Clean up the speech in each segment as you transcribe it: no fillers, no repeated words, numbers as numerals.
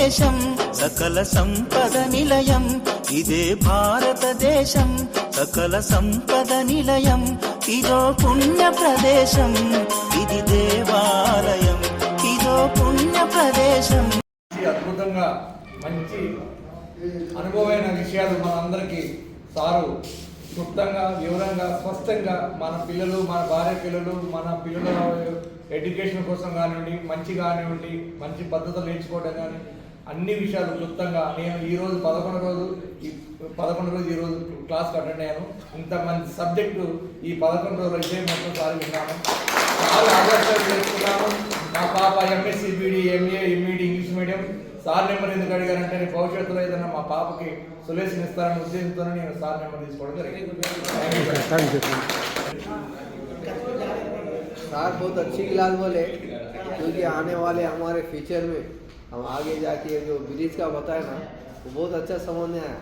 ప్రదేశం సకల సంపద నిలయం ఇదే భారతదేశం సకల సంపద నిలయం ఇదో పుణ్య ప్రదేశం ఇది దేవాలయం ఇదో పుణ్య ప్రదేశం. అద్భుతంగా మంచి అనుభవమైన విషయాలు మనందరికీ సారు క్లుప్తంగా వివరంగా స్పష్టంగా మన పిల్లలు మన భార్య పిల్లలు మన పిల్లల ఎడ్యుకేషన్ కోసం కానివ్వండి మంచి కానివ్వండి మంచి పద్ధతులు నేర్చుకోవడం కానీ అన్ని విషయాలు క్లుప్తంగా నేను ఈరోజు 11 రోజు ఈరోజు క్లాస్కి అటెండ్ అయ్యాను. ఇంత మంచి సబ్జెక్టు ఈ 11 రోజుల ఇదే మొత్తం సారి విన్నాను. చాలా ఆదర్శాలు చేసుకున్నాను. మా పాప MSc BEd MA MEd English medium sir number ఎందుకు అడిగారంటే నేను భవిష్యత్తులో ఏదైనా మా పాపకి సొల్యూషన్ ఇస్తారని ఉద్దేశంతో నేను సార్ నెంబర్ తీసుకోవడం జరిగింది. सर बहुत अच्छी क्लास बोले क्योंकि आने वाले हमारे फ्यूचर में हम आगे जाके जो ब्रिज का बताया ना वो बहुत अच्छा समझ में आया.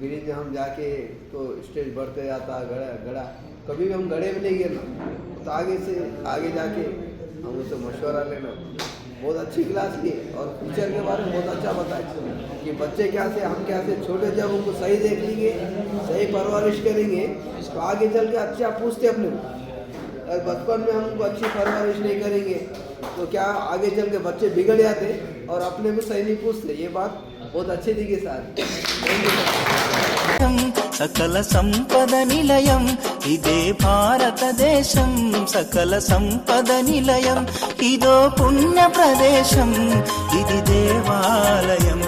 ब्रिज में हम जाके तो स्टेज बढ़ते जाता गड़ा कभी भी हम गड़े में नहीं गए ना तो आगे जाके हम उससे मशवरा लेना. बहुत अच्छी क्लास की और फ्यूचर के बारे में बहुत अच्छा बताया कि बच्चे क्या से हम क्या से छोटे जब उनको सही देख लेंगे सही परवरिश करेंगे तो आगे चल के अच्छा पूछते अपने को. अगर बचपन में हम उनको अच्छी परवरिश नहीं करेंगे तो क्या आगे चल के बच्चे बिगड़ जाते और अपने में सही नहीं पूछते. ये बात बहुत अच्छी थी कि सर సకల సంపద నిలయం ఇదే భారతదేశం సకల సంపద నిలయం ఇదో పుణ్య ప్రదేశం ఇది దేవాలయం.